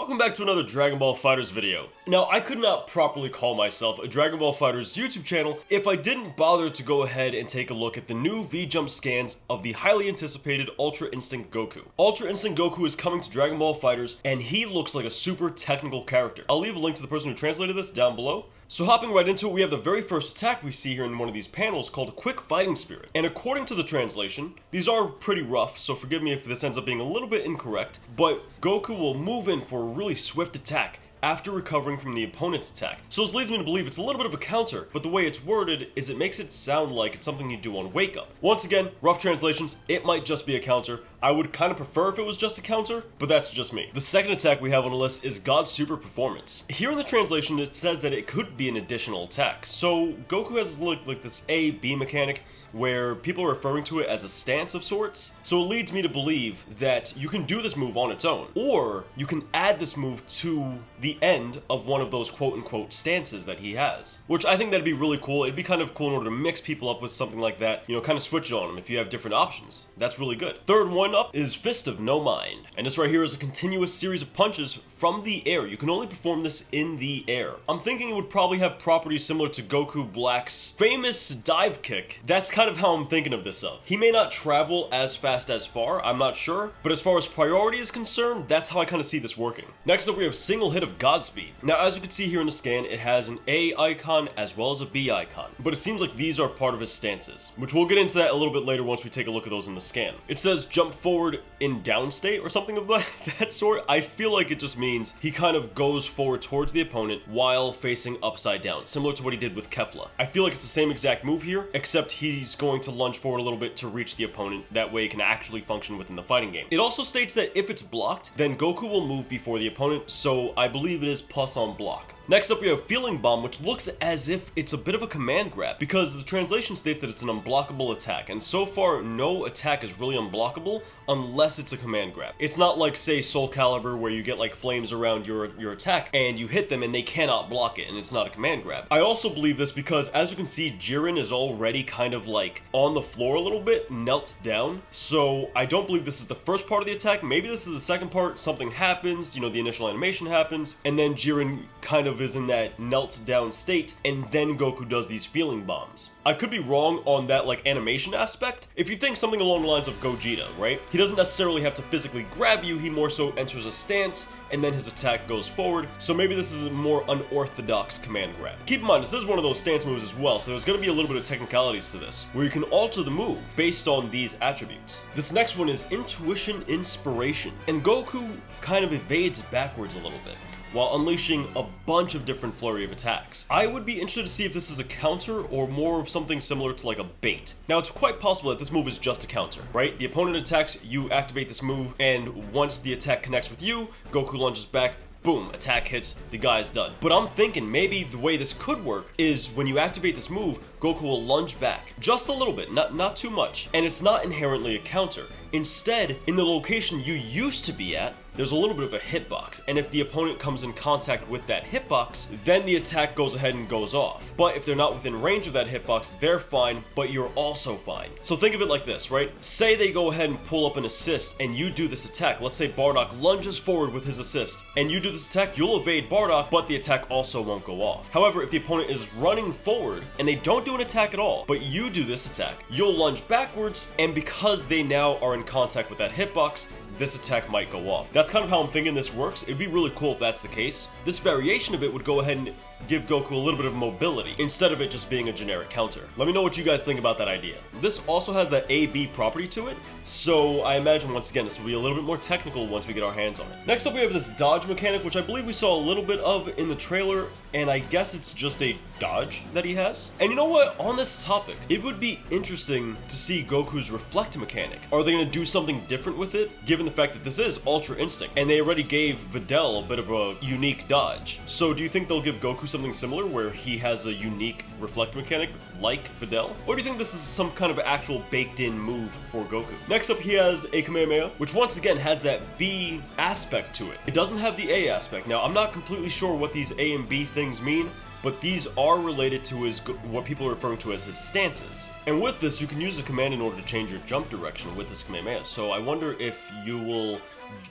Welcome back to another Dragon Ball FighterZ video. Now, I could not properly call myself a Dragon Ball FighterZ YouTube channel if I didn't bother to go ahead and take a look at the new VJUMP scans of the highly anticipated Ultra Instinct Goku. Ultra Instinct Goku is coming to Dragon Ball FighterZ, and he looks like a super technical character. I'll leave a link to the person who translated this down below. So hopping right into it, we have the very first attack we see here in one of these panels called Quick Fighting Spirit. And according to the translation, these are pretty rough, so forgive me if this ends up being a little bit incorrect, but Goku will move in for a really swift attack after recovering from the opponent's attack. So this leads me to believe it's a little bit of a counter, but the way it's worded is it makes it sound like it's something you do on Wake Up. Once again, rough translations, it might just be a counter. I would kind of prefer if it was just a counter, but that's just me. The second attack we have on the list is God's Super Performance. Here in the translation, it says that it could be an additional attack. So Goku has like this A-B mechanic where people are referring to it as a stance of sorts. So it leads me to believe that you can do this move on its own, or you can add this move to the end of one of those quote-unquote stances that he has, which I think that'd be really cool. It'd be kind of cool in order to mix people up with something like that, you know, kind of switch on them if you have different options. That's really good. Third one up is Fist of No Mind, and this right here is a continuous series of punches from the air. You can only perform this in the air. I'm thinking it would probably have properties similar to Goku Black's famous dive kick. That's kind of how I'm thinking of this of. He may not travel as fast as far, I'm not sure, but as far as priority is concerned, that's how I kind of see this working. Next up, we have Single Hit of Godspeed. Now, as you can see here in the scan, it has an A icon as well as a B icon, but it seems like these are part of his stances, which we'll get into that a little bit later once we take a look at those in the scan. It says jump forward in down state or something of that sort. I feel like it just means he kind of goes forward towards the opponent while facing upside down, similar to what he did with Kefla. I feel like it's the same exact move here, except he's going to lunge forward a little bit to reach the opponent. That way it can actually function within the fighting game. It also states that if it's blocked, then Goku will move before the opponent, so I believe it is plus on block. Next up, we have Feeling Bomb, which looks as if it's a bit of a command grab, because the translation states that it's an unblockable attack, and so far, no attack is really unblockable unless it's a command grab. It's not like, say, Soul Calibur, where you get like flames around your attack, and you hit them and they cannot block it, and it's not a command grab. I also believe this because, as you can see, Jiren is already kind of like on the floor a little bit, knelt down, so I don't believe this is the first part of the attack. Maybe this is the second part, something happens, you know, the initial animation happens, and then Jiren kind of is in that knelt down state, and then Goku does these feeling bombs. I could be wrong on that like animation aspect. If you think something along the lines of Gogeta, right? He doesn't necessarily have to physically grab you, he more so enters a stance, and then his attack goes forward. So maybe this is a more unorthodox command grab. Keep in mind, this is one of those stance moves as well, so there's going to be a little bit of technicalities to this, where you can alter the move based on these attributes. This next one is Intuition Inspiration, and Goku kind of evades backwards a little bit, while unleashing a bunch of different flurry of attacks. I would be interested to see if this is a counter or more of something similar to like a bait. Now, it's quite possible that this move is just a counter, right? The opponent attacks, you activate this move, and once the attack connects with you, Goku lunges back, boom, attack hits, the guy's done. But I'm thinking maybe the way this could work is when you activate this move, Goku will lunge back. Just a little bit, not too much. And it's not inherently a counter. Instead, in the location you used to be at, there's a little bit of a hitbox, and if the opponent comes in contact with that hitbox, then the attack goes ahead and goes off. But if they're not within range of that hitbox, they're fine, but you're also fine. So think of it like this, right? Say they go ahead and pull up an assist, and you do this attack. Let's say Bardock lunges forward with his assist, and you do this attack, you'll evade Bardock, but the attack also won't go off. However, if the opponent is running forward, and they don't do an attack at all, but you do this attack, you'll lunge backwards, and because they now are in contact with that hitbox, this attack might go off. That's kind of how I'm thinking this works. It'd be really cool if that's the case. This variation of it would go ahead and give Goku a little bit of mobility instead of it just being a generic counter. Let me know what you guys think about that idea. This also has that A-B property to it, so I imagine once again this will be a little bit more technical once we get our hands on it. Next up, we have this dodge mechanic, which I believe we saw a little bit of in the trailer, and I guess it's just a dodge that he has. And you know what? On this topic, it would be interesting to see Goku's reflect mechanic. Are they going to do something different with it, given the fact that this is Ultra Instinct, and they already gave Videl a bit of a unique dodge? So do you think they'll give Goku something similar where he has a unique reflect mechanic like Videl? Or do you think this is some kind of actual baked in move for Goku? Next up, he has a Kamehameha, which once again has that B aspect to it. It doesn't have the A aspect. Now, I'm not completely sure what these A and B things mean, but these are related to his, what people are referring to as his stances. And with this, you can use a command in order to change your jump direction with this Kamehameha. So I wonder if you will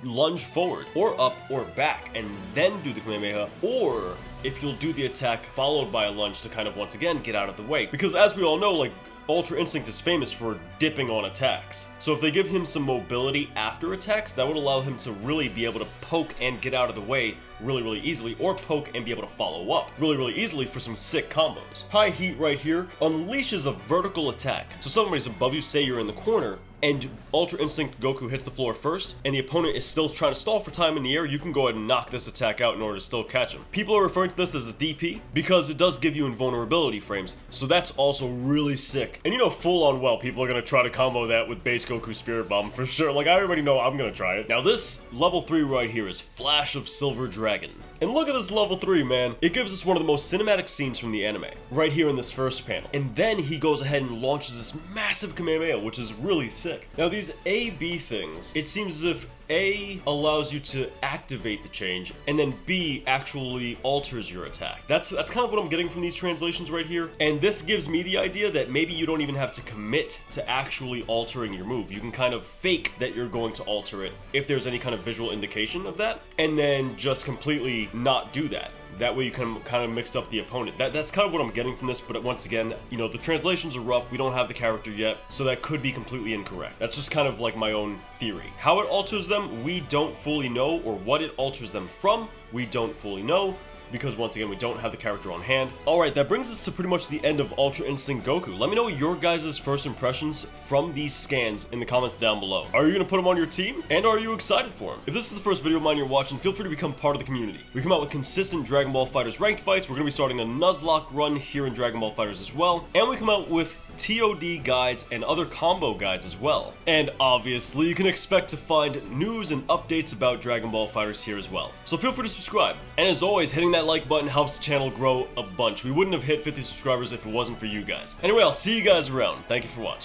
lunge forward or up or back and then do the Kamehameha, or if you'll do the attack followed by a lunge to kind of once again get out of the way. Because as we all know, like, Ultra Instinct is famous for dipping on attacks. So if they give him some mobility after attacks, that would allow him to really be able to poke and get out of the way really easily, or poke and be able to follow up really easily for some sick combos. High Heat right here unleashes a vertical attack. So somebody's above you, say you're in the corner, and Ultra Instinct Goku hits the floor first, and the opponent is still trying to stall for time in the air, you can go ahead and knock this attack out in order to still catch him. People are referring to this as a DP because it does give you invulnerability frames, so that's also really sick. And you know full on well people are going to try to combo that with base Goku Spirit Bomb for sure. Like, I already know I'm going to try it. Now this level 3 right here is Flash of Silver Dragon. And look at this level 3, man. It gives us one of the most cinematic scenes from the anime, right here in this first panel. And then he goes ahead and launches this massive Kamehameha, which is really sick. Now these A-B things, it seems as if A allows you to activate the change, and then B actually alters your attack. That's kind of what I'm getting from these translations right here. And this gives me the idea that maybe you don't even have to commit to actually altering your move. You can kind of fake that you're going to alter it if there's any kind of visual indication of that, and then just completely not do that. That way you can kind of mix up the opponent. That's kind of what I'm getting from this, but once again, you know, the translations are rough, we don't have the character yet, so that could be completely incorrect. That's just kind of like my own theory. How it alters them, we don't fully know, or what it alters them from, we don't fully know, because once again, we don't have the character on hand. Alright, that brings us to pretty much the end of Ultra Instinct Goku. Let me know your guys' first impressions from these scans in the comments down below. Are you going to put him on your team? And are you excited for him? If this is the first video of mine you're watching, feel free to become part of the community. We come out with consistent Dragon Ball FighterZ ranked fights. We're going to be starting a Nuzlocke run here in Dragon Ball FighterZ as well. And we come out with TOD guides and other combo guides as well. And obviously, you can expect to find news and updates about Dragon Ball FighterZ here as well. So feel free to subscribe. And as always, hitting that like button helps the channel grow a bunch. We wouldn't have hit 50 subscribers if it wasn't for you guys. Anyway, I'll see you guys around. Thank you for watching.